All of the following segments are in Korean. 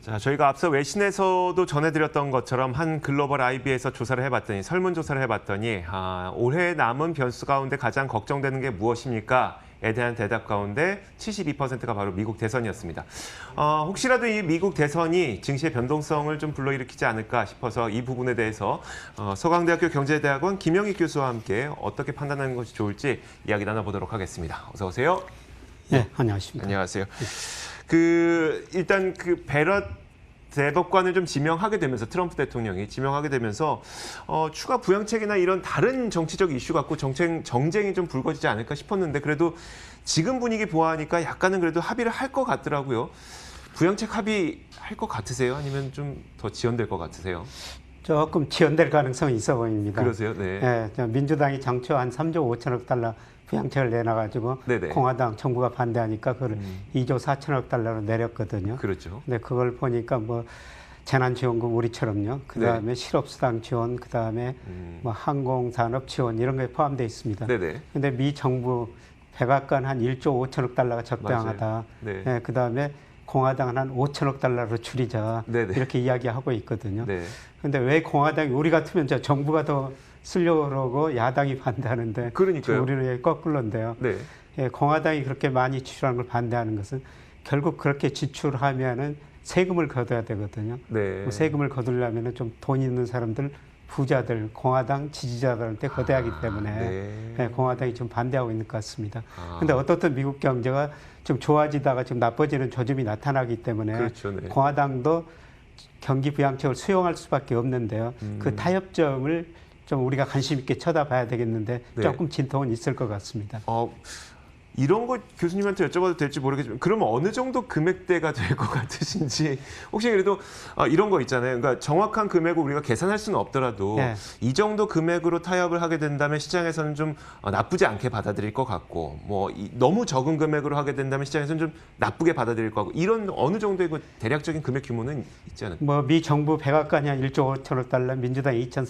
자, 저희가 앞서 외신에서도 전해드렸던 것처럼 한 글로벌 IB에서 조사를 해봤더니 설문조사를 해봤더니 올해 남은 변수 가운데 가장 걱정되는 게 무엇입니까?에 대한 대답 가운데 72%가 바로 미국 대선이었습니다. 혹시라도 이 미국 대선이 증시의 변동성을 좀 불러일으키지 않을까 싶어서 이 부분에 대해서 서강대학교 경제대학원 김영익 교수와 함께 어떻게 판단하는 것이 좋을지 이야기 나눠보도록 하겠습니다. 어서 오세요. 네, 안녕하십니까. 안녕하세요. 일단 베럿 대법관을 좀 지명하게 되면서 트럼프 대통령이 지명하게 되면서 추가 부양책이나 이런 다른 정치적 이슈 갖고 정쟁이 좀 불거지지 않을까 싶었는데 그래도 지금 분위기 보아하니까 약간은 그래도 합의를 할 것 같더라고요. 부양책 합의할 것 같으세요? 아니면 좀 더 지연될 것 같으세요? 조금 지연될 가능성이 있어 보입니다. 그러세요? 네. 네, 민주당이 장초 한 3조 5천억 달러 부양책을 내놔가지고 네네. 공화당 정부가 반대하니까 그걸 2조 4천억 달러로 내렸거든요. 그렇죠. 근데 그걸 보니까 뭐 재난지원금 우리처럼요. 그다음에 네. 실업수당 지원, 그다음에 뭐 항공산업 지원 이런 거에 포함되어 있습니다. 네네. 근데 미 정부 백악관 한 1조 5천억 달러가 적당하다. 네. 네, 그다음에 공화당은 한 5천억 달러로 줄이자. 네네. 이렇게 이야기하고 있거든요. 네. 근데 왜 공화당이 우리 같으면 저 정부가 더 쓰려고 그러고 야당이 반대하는데 그러니까요. 우리는 왜 거꾸로인데요. 네. 예, 공화당이 그렇게 많이 지출하는 걸 반대하는 것은 결국 그렇게 지출하면은 세금을 거둬야 되거든요. 네. 세금을 거두려면은 좀 돈 있는 사람들, 부자들, 공화당 지지자들한테 거둬야 하기 때문에 네. 예, 공화당이 좀 반대하고 있는 것 같습니다. 근데 어떻든 미국 경제가 좀 좋아지다가 좀 나빠지는 조짐이 나타나기 때문에 그렇죠. 네. 공화당도 경기 부양책을 수용할 수밖에 없는데요. 그 타협점을 좀 우리가 관심 있게 쳐다봐야 되겠는데 네. 조금 진통은 있을 것 같습니다. 이런 거 교수님한테 여쭤봐도 될지 모르겠지만 그러면 어느 정도 금액대가 될 것 같으신지 혹시 그래도 이런 거 있잖아요. 그러니까 정확한 금액을 우리가 계산할 수는 없더라도 네. 이 정도 금액으로 타협을 하게 된다면 시장에서는 좀 나쁘지 않게 받아들일 것 같고 너무 적은 금액으로 하게 된다면 시장에서는 좀 나쁘게 받아들일 것 같고 이런 어느 정도의 그 대략적인 금액 규모는 있지 않을까요? 뭐 미 정부 백악관이 한 1조 5천억 달러, 민주당이 2조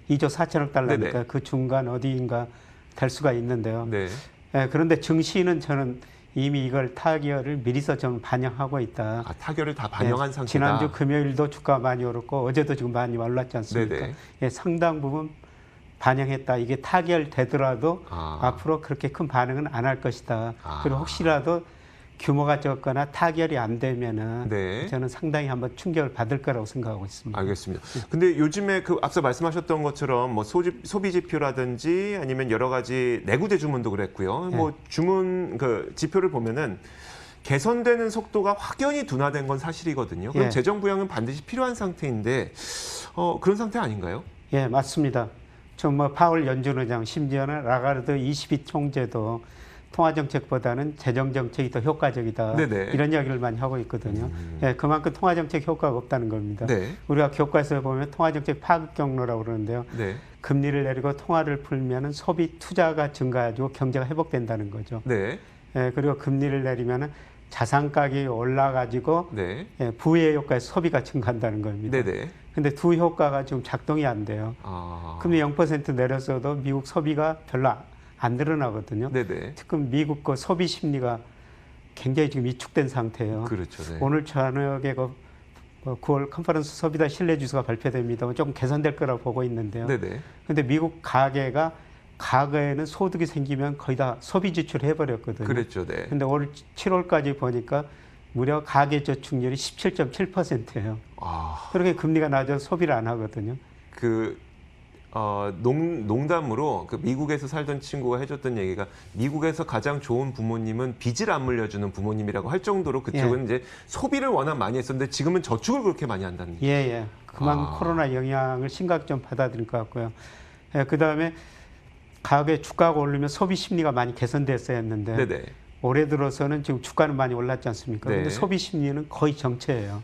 4천억 달러니까 네네. 그 중간 어디인가 될 수가 있는데요. 네. 예, 그런데 증시는 저는 이미 이걸 타결을 미리서 좀 반영하고 있다. 타결을 다 반영한 예, 상태다. 지난주 금요일도 주가 많이 오르고 어제도 지금 많이 올랐지 않습니까? 네네. 예, 상당 부분 반영했다. 이게 타결되더라도 앞으로 그렇게 큰 반응은 안 할 것이다. 그리고 혹시라도 규모가 적거나 타결이 안 되면은 네. 저는 상당히 한번 충격을 받을 거라고 생각하고 있습니다. 알겠습니다. 근데 요즘에 앞서 말씀하셨던 것처럼 소비 지표라든지 아니면 여러 가지 내구재 주문도 그랬고요. 네. 주문 지표를 보면은 개선되는 속도가 확연히 둔화된 건 사실이거든요. 그럼 예. 재정 부양은 반드시 필요한 상태인데 그런 상태 아닌가요? 예, 맞습니다. 뭐 파월 연준 의장 심지어는 라가르드 22 총재도 통화정책보다는 재정정책이 더 효과적이다. 네네. 이런 이야기를 많이 하고 있거든요. 예, 그만큼 통화정책 효과가 없다는 겁니다. 네. 우리가 교과서에 보면 통화정책 파급 경로라고 그러는데요. 네. 금리를 내리고 통화를 풀면은 소비 투자가 증가해지고 경제가 회복된다는 거죠. 네. 예, 그리고 금리를 내리면은 자산 가격이 올라가지고 네. 예, 부의 효과에서 소비가 증가한다는 겁니다. 네네. 근데 두 효과가 지금 작동이 안 돼요. 금리 0% 내렸어도 미국 소비가 별로 안 늘어나거든요. 네네. 지금 미국 그 소비 심리가 굉장히 지금 위축된 상태예요. 그렇죠. 네. 오늘 저녁에 9월 컨퍼런스 소비자 신뢰 지수가 발표됩니다. 조금 개선될 거라고 보고 있는데요. 네네. 근데 미국 가계가 과거에는 소득이 생기면 거의 다 소비 지출을 해버렸거든요. 그랬죠. 네. 근데 올 7월까지 보니까 무려 가계 저축률이 17.7%예요. 그렇게 금리가 낮아서 소비를 안 하거든요. 농담으로 미국에서 살던 친구가 해줬던 얘기가 미국에서 가장 좋은 부모님은 빚을 안 물려주는 부모님이라고 할 정도로 그쪽은 이제 소비를 워낙 많이 했었는데 지금은 저축을 그렇게 많이 한다는. 예. 그만큼 코로나 영향을 심각히 좀 받아들일 것 같고요. 예, 그다음에 가계 주가가 오르면 소비 심리가 많이 개선됐어야 했는데 네네. 올해 들어서는 지금 주가는 많이 올랐지 않습니까? 네. 근데 소비 심리는 거의 정체예요.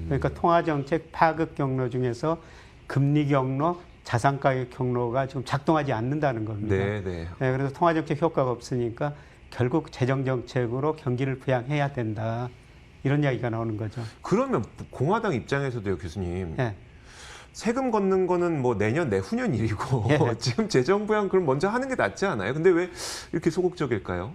그러니까 통화정책 파급 경로 중에서 금리 경로, 자산 가격 경로가 지금 작동하지 않는다는 겁니다. 네. 그래서 통화정책 효과가 없으니까 결국 재정정책으로 경기를 부양해야 된다. 이런 이야기가 나오는 거죠. 그러면 공화당 입장에서도요, 교수님. 예. 세금 걷는 거는 내년, 내후년 일이고 예. 지금 재정 부양 그럼 먼저 하는 게 낫지 않아요? 근데 왜 이렇게 소극적일까요?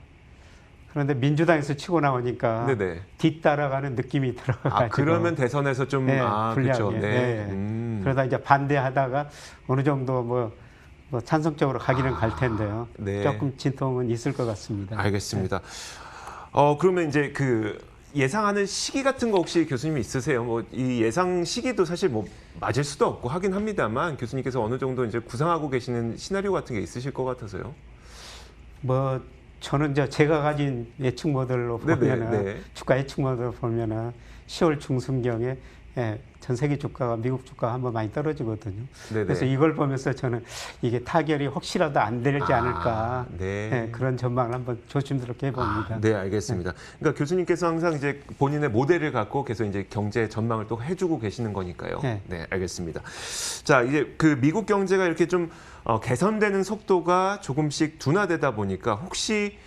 그런데 민주당에서 치고 나오니까 네네. 뒤따라가는 느낌이 들어가지고. 그러면 대선에서 좀 네, 그렇죠. 불리하게. 네. 네. 그러다 이제 반대하다가 어느 정도 뭐 찬성적으로 가기는 갈 텐데요. 네. 조금 진통은 있을 것 같습니다. 알겠습니다. 그러면 이제 그 예상하는 시기 같은 거 혹시 교수님 있으세요? 뭐 이 예상 시기도 사실 뭐 맞을 수도 없고 하긴 합니다만 교수님께서 어느 정도 이제 구상하고 계시는 시나리오 같은 게 있으실 것 같아서요. 뭐 저는 제가 가진 예측 모델로 보면은 네네, 네. 주가 예측 모델로 보면은 10월 중순경에 전 세계 주가가 미국 주가가 한번 많이 떨어지거든요. 네네. 그래서 이걸 보면서 저는 이게 타결이 혹시라도 안 되지 않을까 네. 그런 전망을 한번 조심스럽게 해봅니다. 네, 알겠습니다. 그러니까 교수님께서 항상 이제 본인의 모델을 갖고 계속 이제 경제 전망을 또 해주고 계시는 거니까요. 네. 네, 알겠습니다. 자, 이제 그 미국 경제가 이렇게 좀 개선되는 속도가 조금씩 둔화되다 보니까 혹시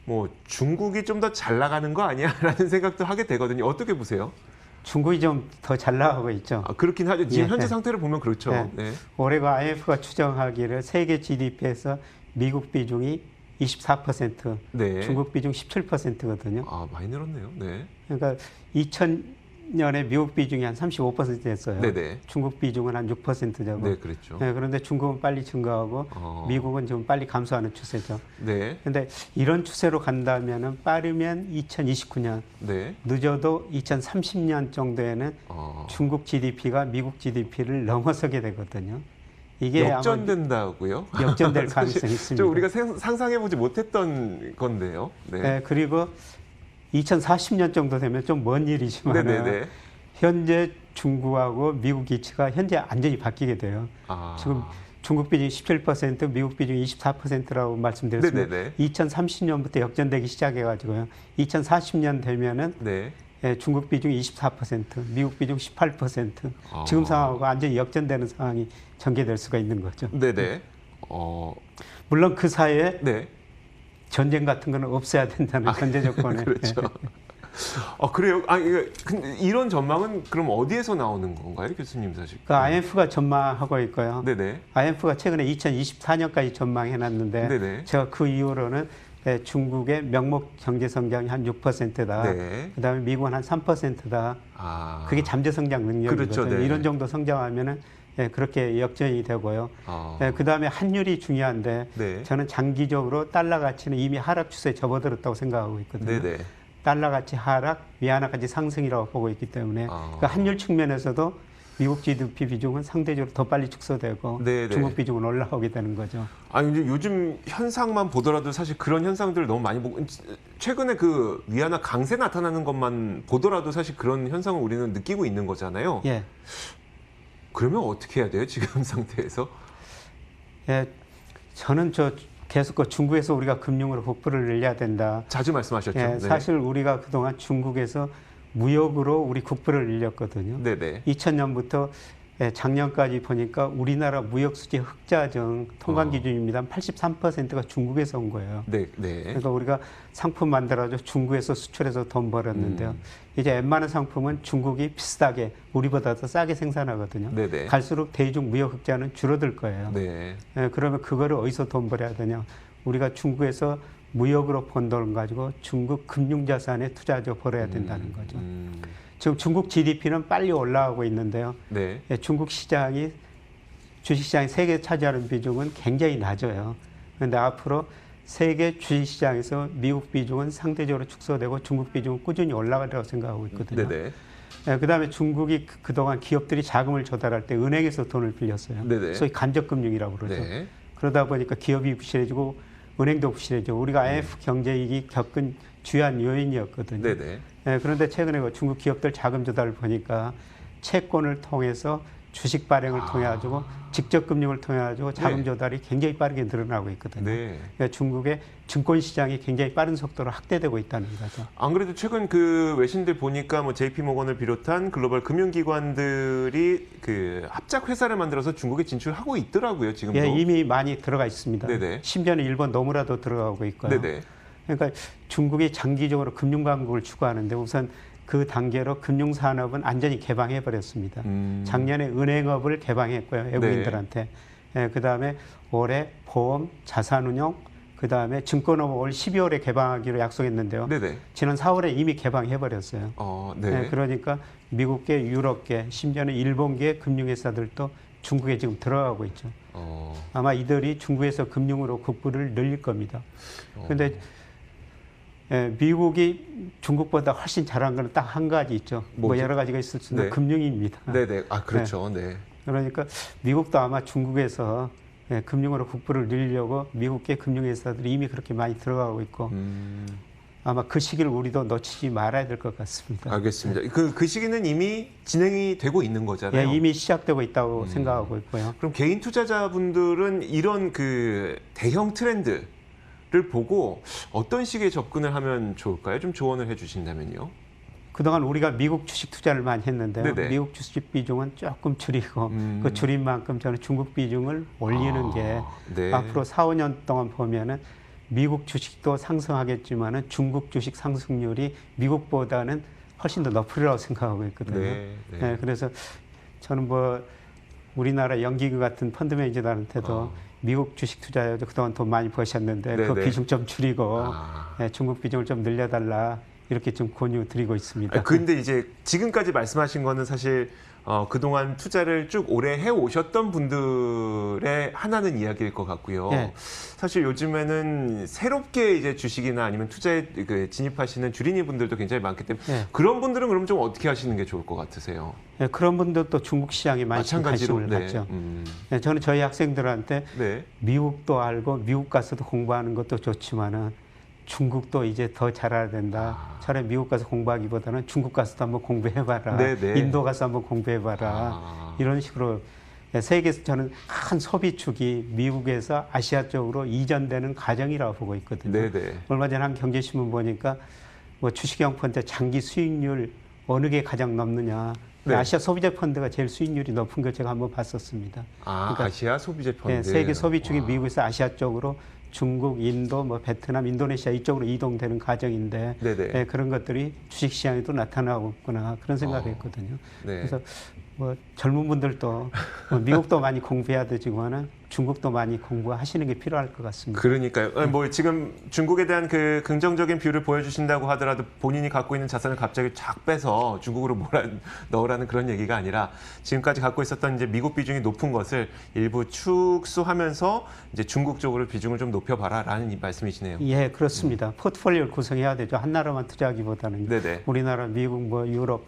뭐 중국이 좀 더 잘 나가는 거 아니야라는 생각도 하게 되거든요. 어떻게 보세요? 중국이 좀 더 잘 나가고 있죠. 그렇긴 하죠. 지금 예. 현재 상태를 보면 그렇죠. 네. 네. 올해가 IMF가 추정하기를 세계 GDP에서 미국 비중이 24%, 네. 중국 비중 17%거든요. 많이 늘었네요. 네. 그러니까 2000년에 미국 비중이 한 35% 됐어요. 네네. 중국 비중은 한 6%죠. 네, 그랬죠. 그런데 중국은 빨리 증가하고 미국은 좀 빨리 감소하는 추세죠. 네. 그런데 이런 추세로 간다면은 빠르면 2029년, 네. 늦어도 2030년 정도에는 중국 GDP가 미국 GDP를 넘어서게 되거든요. 이게 역전된다고요? 역전될 가능성이 있습니다. 좀 우리가 상상해보지 못했던 건데요. 네. 네, 그리고 2040년 정도 되면 좀 먼 일이지만 네네네. 현재 중국하고 미국 기치가 현재 완전히 바뀌게 돼요. 지금 중국 비중이 17%, 미국 비중이 24%라고 말씀드렸습니다. 네네네. 2030년부터 역전되기 시작해가지고요. 2040년 되면은 네. 중국 비중이 24%, 미국 비중 18%. 지금 상황하고 완전히 역전되는 상황이 전개될 수가 있는 거죠. 네네. 물론 그 사이에 네. 전쟁 같은 거는 없어야 된다는 전제 조건에. 그렇죠. 그래요? 근데 이런 전망은 그럼 어디에서 나오는 건가요, 교수님 사실? 그 IMF가 전망하고 있고요. 네네. IMF가 최근에 2024년까지 전망해놨는데 네네. 제가 그 이후로는 중국의 명목 경제 성장이 한 6%다. 네. 그다음에 미국은 한 3%다. 그게 잠재 성장 능력이거든요. 그렇죠, 네. 이런 정도 성장하면은 그렇게 역전이 되고요. 그다음에 환율이 중요한데 네. 저는 장기적으로 달러 가치는 이미 하락 추세에 접어들었다고 생각하고 있거든요. 네네. 달러 가치 하락, 위안화 가치 상승이라고 보고 있기 때문에 그 환율 측면에서도 미국 GDP 비중은 상대적으로 더 빨리 축소되고 네네. 중국 비중은 올라오게 되는 거죠. 이제 요즘 현상만 보더라도 사실 그런 현상들을 너무 많이 보고 최근에 그 위안화 강세 나타나는 것만 보더라도 사실 그런 현상을 우리는 느끼고 있는 거잖아요. 예. 그러면 어떻게 해야 돼요, 지금 상태에서? 예, 저는 계속 중국에서 우리가 금융으로 국부를 늘려야 된다. 자주 말씀하셨죠. 예, 네. 사실 우리가 그동안 중국에서 무역으로 우리 국부를 늘렸거든요. 네네. 2000년부터 작년까지 보니까 우리나라 무역 수지 흑자정 통관 기준입니다. 83%가 중국에서 온 거예요. 네, 네. 그러니까 우리가 상품 만들어서 중국에서 수출해서 돈 벌었는데요. 이제 웬만한 상품은 중국이 비슷하게 우리보다 더 싸게 생산하거든요. 네네. 갈수록 대중 무역 흑자는 줄어들 거예요. 네. 그러면 그거를 어디서 돈 벌어야 되냐? 우리가 중국에서 무역으로 번 돈 가지고 중국 금융자산에 투자하죠 벌어야 된다는 거죠. 지금 중국 GDP는 빨리 올라가고 있는데요. 네. 중국 시장이 주식시장이 세계 차지하는 비중은 굉장히 낮아요. 그런데 앞으로 세계 주식시장에서 미국 비중은 상대적으로 축소되고 중국 비중은 꾸준히 올라가리라고 생각하고 있거든요. 네네. 그다음에 중국이 그동안 기업들이 자금을 조달할 때 은행에서 돈을 빌렸어요. 네네. 소위 간접금융이라고 그러죠. 네. 그러다 보니까 기업이 부실해지고 은행도 부실해지고 우리가 IMF 경제위기 겪은 주요한 요인이었거든요. 네네. 그런데 최근에 중국 기업들 자금 조달을 보니까 채권을 통해서 주식 발행을 통해 가지고 직접 금융을 통해 가지고 자금 조달이 굉장히 빠르게 늘어나고 있거든요. 네. 그러니까 중국의 증권 시장이 굉장히 빠른 속도로 확대되고 있다는 거죠. 안 그래도 최근 그 외신들 보니까 뭐 JP 모건을 비롯한 글로벌 금융기관들이 그 합작 회사를 만들어서 중국에 진출하고 있더라고요, 지금도. 예, 이미 많이 들어가 있습니다. 네네. 심지어는 일본 노무라도 들어가고 있고요. 네네. 그러니까 중국이 장기적으로 금융 강국을 추구하는데 우선 그 단계로 금융산업은 완전히 개방해 버렸습니다. 작년에 은행업을 개방했고요, 외국인들한테. 그다음에 올해 보험, 자산운용, 그다음에 증권업을 올 12월에 개방하기로 약속했는데요. 네네. 지난 4월에 이미 개방해 버렸어요. 네. 그러니까 미국계, 유럽계, 심지어는 일본계 금융회사들도 중국에 지금 들어가고 있죠. 아마 이들이 중국에서 금융으로 국부를 늘릴 겁니다. 그런데 미국이 중국보다 훨씬 잘한 건 딱 한 가지 있죠. 뭐 뭐죠? 여러 가지가 있을 수 있는 네. 금융입니다. 네네. 아, 그렇죠. 네. 그러니까 미국도 아마 중국에서 금융으로 국부를 늘리려고 미국계 금융회사들이 이미 그렇게 많이 들어가고 있고 아마 그 시기를 우리도 놓치지 말아야 될 것 같습니다. 알겠습니다. 그 시기는 이미 진행이 되고 있는 거잖아요. 이미 시작되고 있다고 생각하고 있고요. 그럼 개인 투자자분들은 이런 그 대형 트렌드를 보고 어떤 식의 접근을 하면 좋을까요? 좀 조언을 해주신다면요. 그동안 우리가 미국 주식 투자를 많이 했는데요. 네네. 미국 주식 비중은 조금 줄이고 그 줄인 만큼 저는 중국 비중을 올리는 게 네. 앞으로 4, 5년 동안 보면은 미국 주식도 상승하겠지만은 중국 주식 상승률이 미국보다는 훨씬 더 높으리라고 생각하고 있거든요. 네. 그래서 저는 뭐 우리나라 연기금 같은 펀드 매니저들한테도 미국 주식 투자해도 그동안 돈 많이 버셨는데 그 네네. 비중 좀 줄이고 중국 비중을 좀 늘려달라 이렇게 좀 권유 드리고 있습니다. 근데 이제 지금까지 말씀하신 거는 사실 그동안 투자를 쭉 오래 해 오셨던 분들의 하나는 이야기일 것 같고요. 네. 사실 요즘에는 새롭게 이제 주식이나 아니면 투자에 진입하시는 주린이 분들도 굉장히 많기 때문에 네. 그런 분들은 그럼 좀 어떻게 하시는 게 좋을 것 같으세요? 그런 분들도 중국 시장에 많이 마찬가지로 관심을 갖죠. 저는 저희 학생들한테 네. 미국도 알고 미국 가서도 공부하는 것도 좋지만은 중국도 이제 더 잘해야 된다. 차라리 미국 가서 공부하기보다는 중국 가서도 한번 공부해봐라. 네네. 인도 가서 한번 공부해봐라. 이런 식으로 세계에서 저는 큰 소비축이 미국에서 아시아 쪽으로 이전되는 과정이라고 보고 있거든요. 네네. 얼마 전에 한 경제신문 보니까 뭐 주식형 펀드 장기 수익률 어느 게 가장 높느냐. 네. 아시아 소비재 펀드가 제일 수익률이 높은 거 제가 한번 봤었습니다. 그러니까 아시아 소비재 펀드. 세계 소비축이 미국에서 아시아 쪽으로 중국, 인도, 뭐 베트남, 인도네시아 이쪽으로 이동되는 과정인데 네네. 그런 것들이 주식시장에도 나타나고 있구나 그런 생각을 했거든요. 네. 그래서 뭐 젊은 분들도 뭐 미국도 많이 공부해야 되지만은 중국도 많이 공부하시는 게 필요할 것 같습니다. 그러니까요. 뭐 지금 중국에 대한 그 긍정적인 뷰를 보여주신다고 하더라도 본인이 갖고 있는 자산을 갑자기 쫙 빼서 중국으로 넣으라는 그런 얘기가 아니라 지금까지 갖고 있었던 이제 미국 비중이 높은 것을 일부 축소하면서 이제 중국 쪽으로 비중을 좀 높여봐라라는 이 말씀이시네요. 예, 그렇습니다. 포트폴리오를 구성해야 되죠. 한 나라만 투자하기보다는 네네. 우리나라, 미국, 뭐 유럽,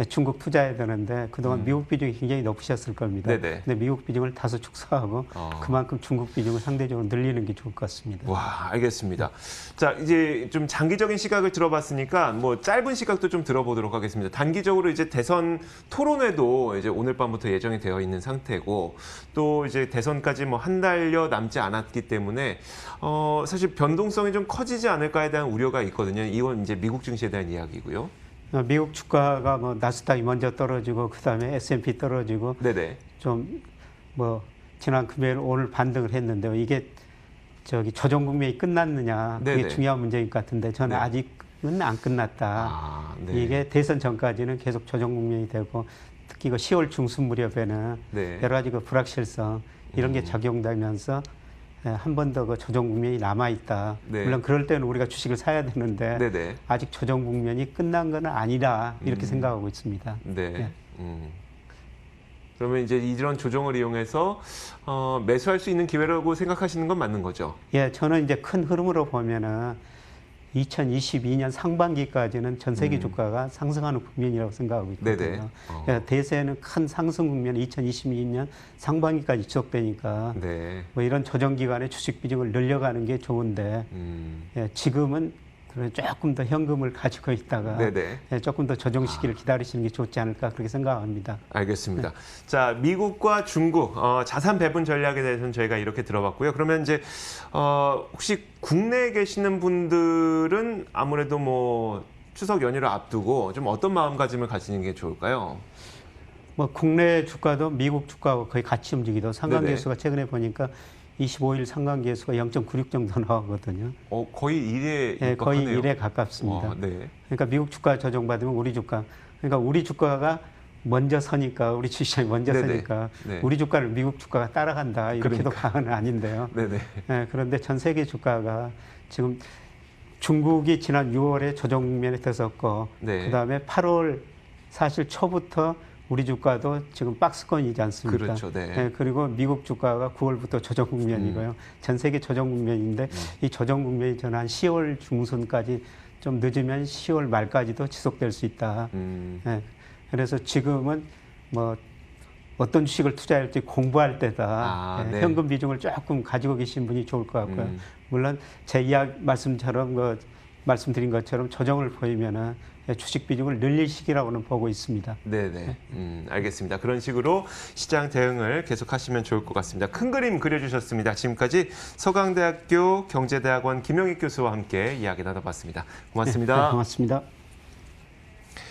중국 투자해야 되는데 그동안 미국 비중이 굉장히 높으셨을 겁니다. 네네. 근데 미국 비중을 다소 축소하고 그만큼 중국 비중을 상대적으로 늘리는 게 좋을 것 같습니다. 와, 알겠습니다. 자, 이제 좀 장기적인 시각을 들어봤으니까 뭐 짧은 시각도 좀 들어보도록 하겠습니다. 단기적으로 이제 대선 토론회도 이제 오늘 밤부터 예정이 되어 있는 상태고 또 이제 대선까지 뭐 한 달여 남지 않았기 때문에 사실 변동성이 좀 커지지 않을까에 대한 우려가 있거든요. 이건 이제 미국 증시에 대한 이야기고요. 미국 주가가 뭐 나스닥이 먼저 떨어지고 그다음에 S&P 떨어지고 네네. 좀 뭐 지난 금요일 오늘 반등을 했는데요. 이게 조정 국면이 끝났느냐 그게 네네. 중요한 문제인 것 같은데 저는 네. 아직은 안 끝났다. 네. 이게 대선 전까지는 계속 조정 국면이 되고 특히 그 10월 중순 무렵에는 네. 여러 가지 그 불확실성 이런 게 적용되면서 한 번 더 그 조정 국면이 남아 있다. 네. 물론 그럴 때는 우리가 주식을 사야 되는데 네네. 아직 조정 국면이 끝난 건 아니다 이렇게 생각하고 있습니다. 네. 그러면 이제 이런 조정을 이용해서 매수할 수 있는 기회라고 생각하시는 건 맞는 거죠? 예, 저는 이제 큰 흐름으로 보면은 2022년 상반기까지는 전 세계 주가가 상승하는 국면이라고 생각하고 있거든요. 네네. 예, 대세는 큰 상승 국면이 2022년 상반기까지 지속되니까 네. 뭐 이런 조정 기간에 주식 비중을 늘려가는 게 좋은데 예, 지금은 그런 조금 더 현금을 가지고 있다가 네네. 예, 조금 더 조정 시기를 기다리시는 게 좋지 않을까 그렇게 생각합니다. 알겠습니다. 자, 미국과 중국 자산 배분 전략에 대해서는 저희가 이렇게 들어봤고요. 그러면 이제 혹시 국내에 계시는 분들은 아무래도 뭐 추석 연휴를 앞두고 좀 어떤 마음가짐을 가지는 게 좋을까요? 뭐 국내 주가도 미국 주가하고 거의 같이 움직이도 상관계수가 최근에 보니까 25일 상관계수가 0.96 정도 나오거든요. 거의 1에 예, 거의 육박하네요. 1에 가깝습니다. 네. 그러니까 미국 주가 조정받으면 우리 주가, 그러니까 우리 주가가 먼저 서니까 우리 주식시장이 먼저 네네. 서니까 네. 우리 주가를 미국 주가가 따라간다 이렇게도 그러니까. 과언은 아닌데요. 네네. 예, 그런데 전 세계 주가가 지금 중국이 지난 6월에 조정 국면에 들었고 네. 그다음에 8월 사실 초부터 우리 주가도 지금 박스권이지 않습니까? 그렇죠. 네. 예, 그리고 미국 주가가 9월부터 조정 국면이고요. 전 세계 조정 국면인데 이 조정 국면이 저는 한 10월 중순까지 좀 늦으면 10월 말까지도 지속될 수 있다. 예, 그래서 지금은 뭐 어떤 주식을 투자할지 공부할 때다. 아, 예, 네. 현금 비중을 조금 가지고 계신 분이 좋을 것 같고요. 물론 제 말씀처럼 말씀드린 것처럼 조정을 보이면은 주식 비중을 늘릴 시기라고는 보고 있습니다. 네네. 알겠습니다. 그런 식으로 시장 대응을 계속하시면 좋을 것 같습니다. 큰 그림 그려주셨습니다. 지금까지 서강대학교 경제대학원 김영익 교수와 함께 이야기 나눠봤습니다. 고맙습니다. 네, 고맙습니다.